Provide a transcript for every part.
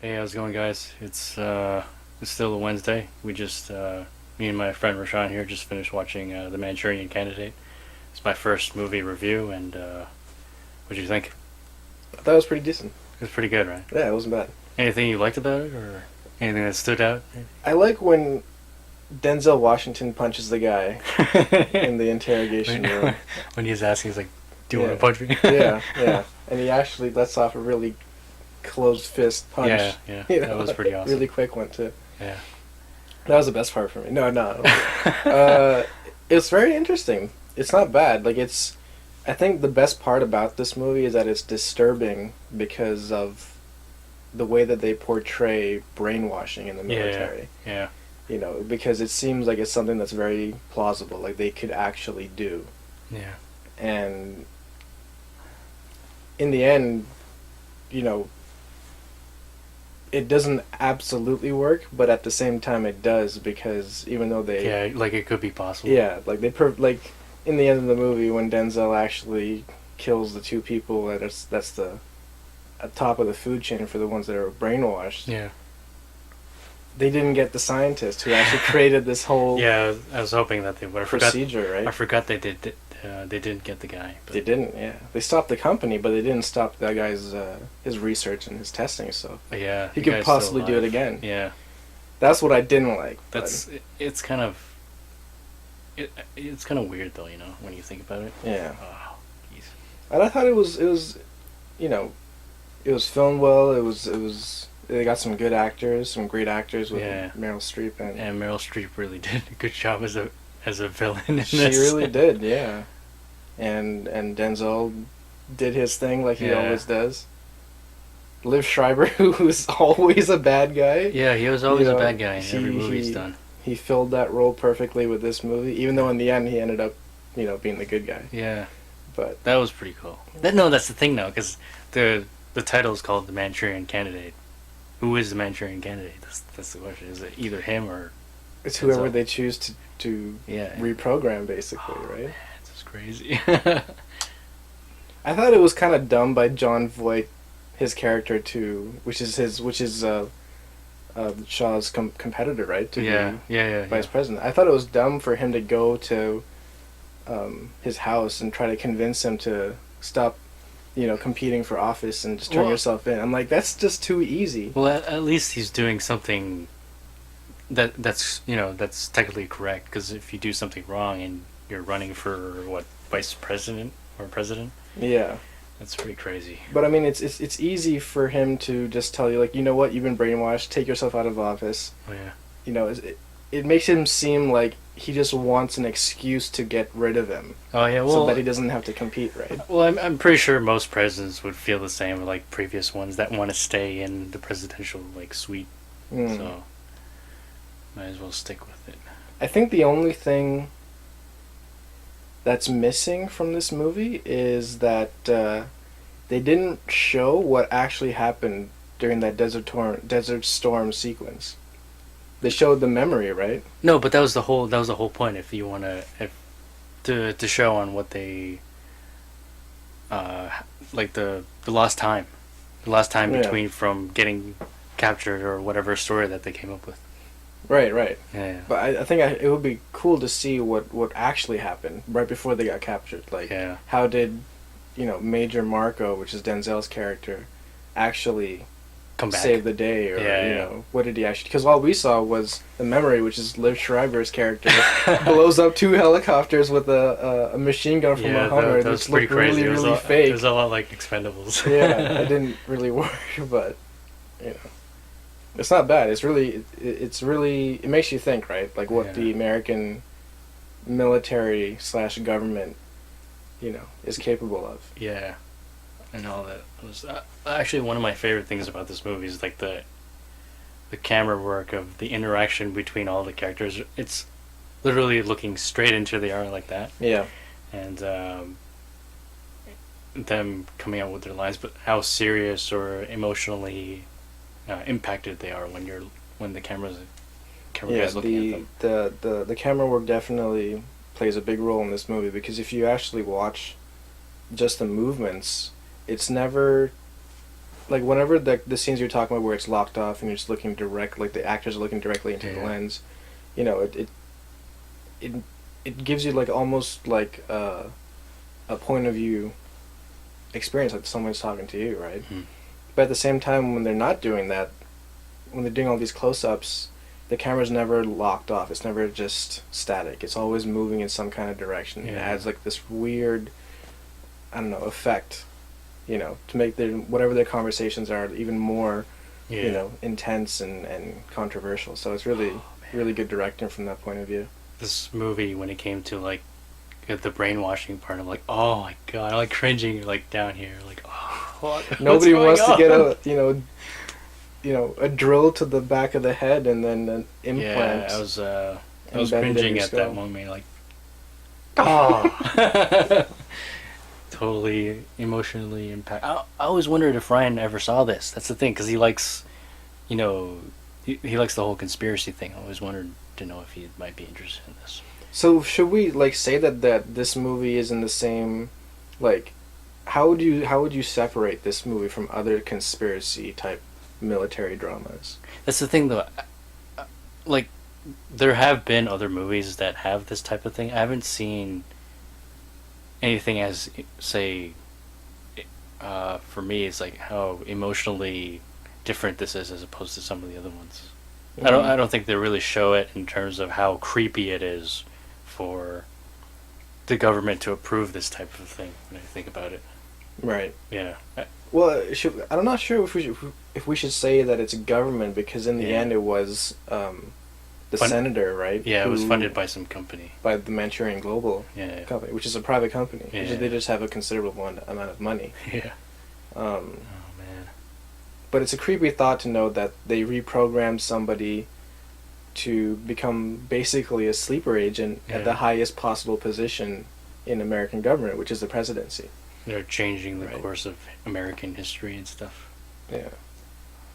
Hey, how's it going, guys? It's still a Wednesday. Me and my friend Rashawn here just finished watching The Manchurian Candidate. It's my first movie review, and what do you think? I thought it was pretty decent. It was pretty good, right? Yeah, it wasn't bad. Anything you liked about it, or anything that stood out? I like when Denzel Washington punches the guy in the interrogation room. When he's asking, he's like, "Do you Yeah. want to punch me?" Yeah. And he actually lets off a really closed fist punch. Yeah. You That was pretty awesome. Really quick one, too. Yeah. That was the best part for me. No. It's very interesting. It's not bad. I think the best part about this movie is that it's disturbing because of the way that they portray brainwashing in the military. Yeah. Because it seems like it's something that's very plausible, like they could actually do. Yeah. And in the end, you know, it doesn't absolutely work, but at the same time it does, because even though they... Yeah, like it could be possible. Yeah, like in the end of the movie when Denzel actually kills the two people that's the at top of the food chain for the ones that are brainwashed. Yeah. They didn't get the scientist who actually created this whole Yeah, I was hoping that they would. procedure, right? I forgot they did. They didn't get the guy. But They didn't, yeah. They stopped the company, but they didn't stop that guy's his research and his testing. So yeah, he the could guy's still possibly do it alive. again. Yeah, That's what I didn't like. it's kind of it's kind of weird though, when you think about it. Yeah, Oh, jeez. and I thought it was, you know, it was filmed well. They got some good actors, some great actors with Yeah. Meryl Streep, and And Meryl Streep really did a good job as a villain in she this. really did, yeah. And Denzel did his thing like he Yeah. always does. Liv Schreiber, who's always a bad guy. Yeah, he was always You know, a bad guy in he- every movie he's he- done. He filled that role perfectly with this movie, even though in the end he ended up, being the good guy. Yeah, But that was pretty cool. That's the thing though, because the title is called The Manchurian Candidate. Who is the Manchurian Candidate? That's the question. Is it either him or it's whoever Denzel? they choose to Yeah. reprogram, basically, Oh, right? man, it's just crazy. I thought it was kind of dumb by John Voight, his character, which is Shaw's competitor, right? To Yeah, be yeah. vice president. I thought it was dumb for him to go to his house and try to convince him to stop, competing for office and just turn Well- yourself in. I'm like, that's just too easy. Well, at least he's doing something that's technically correct. Because if you do something wrong and you're running for what, vice president or president, Yeah. that's pretty crazy. But I mean, it's easy for him to just tell you, like, you know what, you've been brainwashed, take yourself out of office. Oh yeah, It makes him seem like he just wants an excuse to get rid of him, oh yeah. so Well, that he doesn't have to compete, right? well, I'm pretty sure most presidents would feel the same, like previous ones that want to stay in the presidential suite. Mm. So might as well stick with it. I think the only thing that's missing from this movie is that they didn't show what actually happened during that desert storm sequence. They showed the memory, right? No, but that was the whole point. If you want to show on what they like the lost time, Yeah. between from getting captured or whatever story that they came up with. Right. Yeah, But I think it would be cool to see what actually happened right before they got captured. Like, yeah. how did, Major Marco, which is Denzel's character, actually Come back. save the day, or Yeah. what did he actually? Because all we saw was the memory, which is Liv Schreiber's character blows up two helicopters with a machine gun from Yeah, a Hummer, that was which pretty looked crazy. really It was really a, fake. It was a lot like Expendables. Yeah, it didn't really work, but it's not bad. It's really it makes you think, right? Like what Yeah. the American military / government, is capable of. Yeah, and all that was actually one of my favorite things about this movie is like the camera work of the interaction between all the characters. It's literally looking straight into the eye like that, Yeah. and them coming out with their lines, but how serious or emotionally impacted they are when the camera Yeah, guy's looking at them. the camera work definitely plays a big role in this movie, because if you actually watch just the movements, it's never like whenever the scenes you're talking about where it's locked off and you're just looking direct, like the actors are looking directly into the lens, you know, it it gives you like almost like a point of view experience, like someone's talking to you, right? Mm-hmm. But at the same time, when they're not doing that, when they're doing all these close-ups, the camera's never locked off. It's never just static. It's always moving in some kind of direction. Yeah. It adds like this weird, I don't know, effect, you know, to make their whatever their conversations are even more, you know, intense and controversial. So it's really really good directing from that point of view. This movie, when it came to like the brainwashing part, I'm like, oh my god, I'm like cringing like down here, like, oh, nobody wants to get a a drill to the back of the head and then an implant. Yeah, I was cringing at that moment, like, totally emotionally impact. I always wondered if Ryan ever saw this. That's the thing, because he likes, you know, he likes the whole conspiracy thing. I always wondered to know if he might be interested in this. So should we like say that this movie is in the same, like, how would you separate this movie from other conspiracy type military dramas? That's the thing, though. Like, there have been other movies that have this type of thing. I haven't seen anything as, say, for me, it's like how emotionally different this is as opposed to some of the other ones. Mm-hmm. I don't think they really show it in terms of how creepy it is for the government to approve this type of thing when I think about it. Right. Yeah. Well, I'm not sure if we should say that it's a government, because in the end it was the senator, right? Yeah, it was funded by some company. By the Manchurian company, which is a private company. Yeah. They just have a considerable amount of money. Yeah. Oh, man. But it's a creepy thought to know that they reprogrammed somebody to become basically a sleeper agent at the highest possible position in American government, which is the presidency. They're changing the course of American history and stuff. Yeah.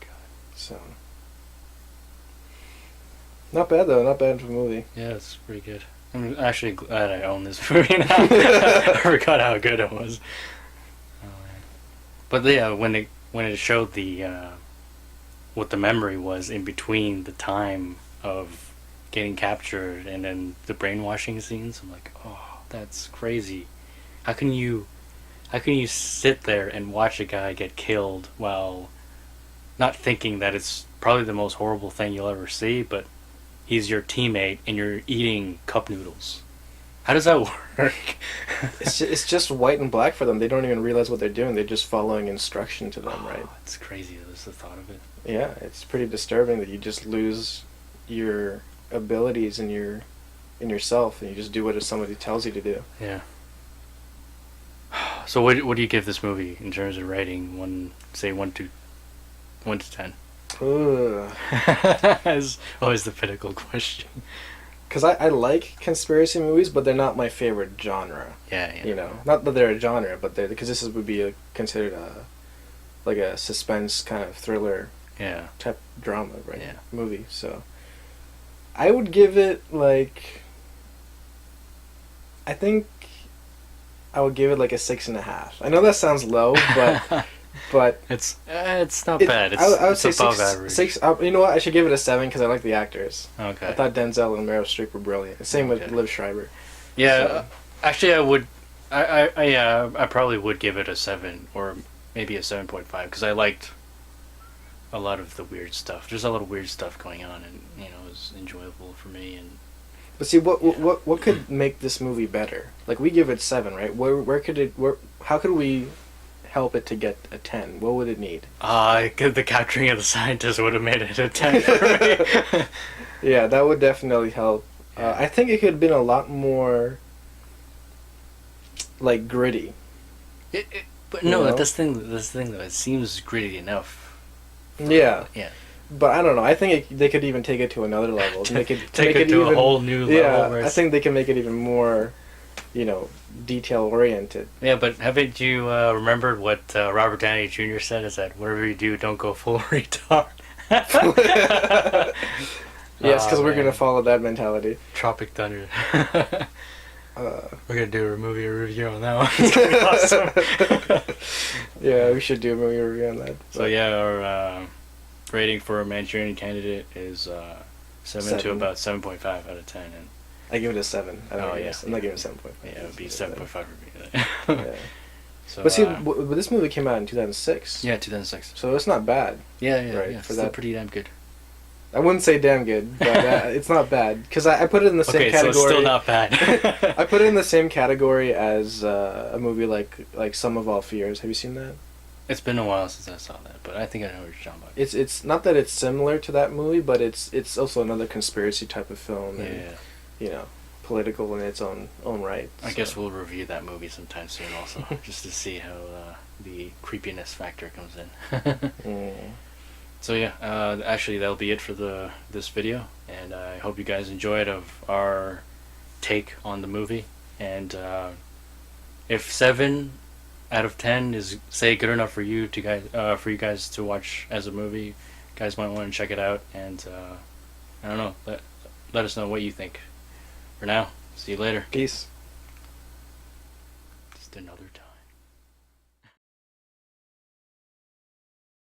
God. So. Not bad, though. Not bad for a movie. Yeah, it's pretty good. I'm actually glad I own this movie now. I forgot how good it was. Oh, man. But yeah, when it showed the what the memory was in between the time of getting captured and then the brainwashing scenes, I'm like, oh, that's crazy. How can you sit there and watch a guy get killed while not thinking that it's probably the most horrible thing you'll ever see, but he's your teammate and you're eating cup noodles? How does that work? It's just white and black for them. They don't even realize what they're doing. They're just following instruction to them, right? It's crazy. That's the thought of it. Yeah, it's pretty disturbing that you just lose your abilities in yourself and you just do what somebody tells you to do. Yeah. So what do you give this movie in terms of rating? 1 to 10. That's always the pinnacle question. Because I like conspiracy movies, but they're not my favorite genre. Yeah. You know, not that they're a genre, but because this would be considered like a suspense kind of thriller. Yeah. Type drama, right? Yeah. Movie. So I would give it like, I think I would give it like a 6.5. I know that sounds low, but it's not bad. I would say above average. 6. You know what? I should give it a 7 because I like the actors. Okay. I thought Denzel and Meryl Streep were brilliant. Same with Liv Schreiber. Yeah. So. Actually, I would. I probably would give it a 7 or maybe a 7.5 because I liked a lot of the weird stuff. There's a lot of weird stuff going on, and it was enjoyable for me. And but see, what could make this movie better? Like, we give it 7, right? How could we help it to get a 10? What would it need? The capturing of the scientist would have made it a 10 for me. Yeah, that would definitely help. I think it could have been a lot more like gritty. But no, this thing though, it seems gritty enough. Yeah. Yeah. But I don't know. I think they could even take it to another level. Take it to a whole new level. Yeah, I think they can make it even more, detail oriented. Yeah, but haven't you remembered what Robert Downey Jr. said? Is that whatever you do, don't go full retard. Yes, because we're gonna follow that mentality. Tropic Thunder. We're gonna do a movie review on that one. It's gonna be awesome. Yeah, we should do a movie review on that. So yeah, our rating for a Manchurian Candidate is 7 to about 7.5 out of 10, and I give it a 7. I don't Oh, know, yeah. I'm not giving it 7.5. yeah, it would be 7.5 for me. Yeah. So, But see, but this movie came out in 2006. yeah, 2006. So it's not bad. Yeah, Right, yeah, for still that. pretty damn good. I wouldn't say damn good, but it's not bad. Because I put it in the same Okay, so category. it's still not bad. I put it in the same category as a movie like Sum of All Fears. Have you seen that? It's been a while since I saw that, but I think I know what you're talking about. It's not that it's similar to that movie, but it's also another conspiracy type of film. Yeah, And, you know, political in its own right. I so. guess we'll review that movie sometime soon also, just to see how the creepiness factor comes in. Mm. So yeah, actually that'll be it for this video, and I hope you guys enjoyed of our take on the movie. And if 7 out of 10 is say good enough for you guys to watch as a movie, you guys might want to check it out. And I don't know, let us know what you think. For now, see you later. Peace. Just another time.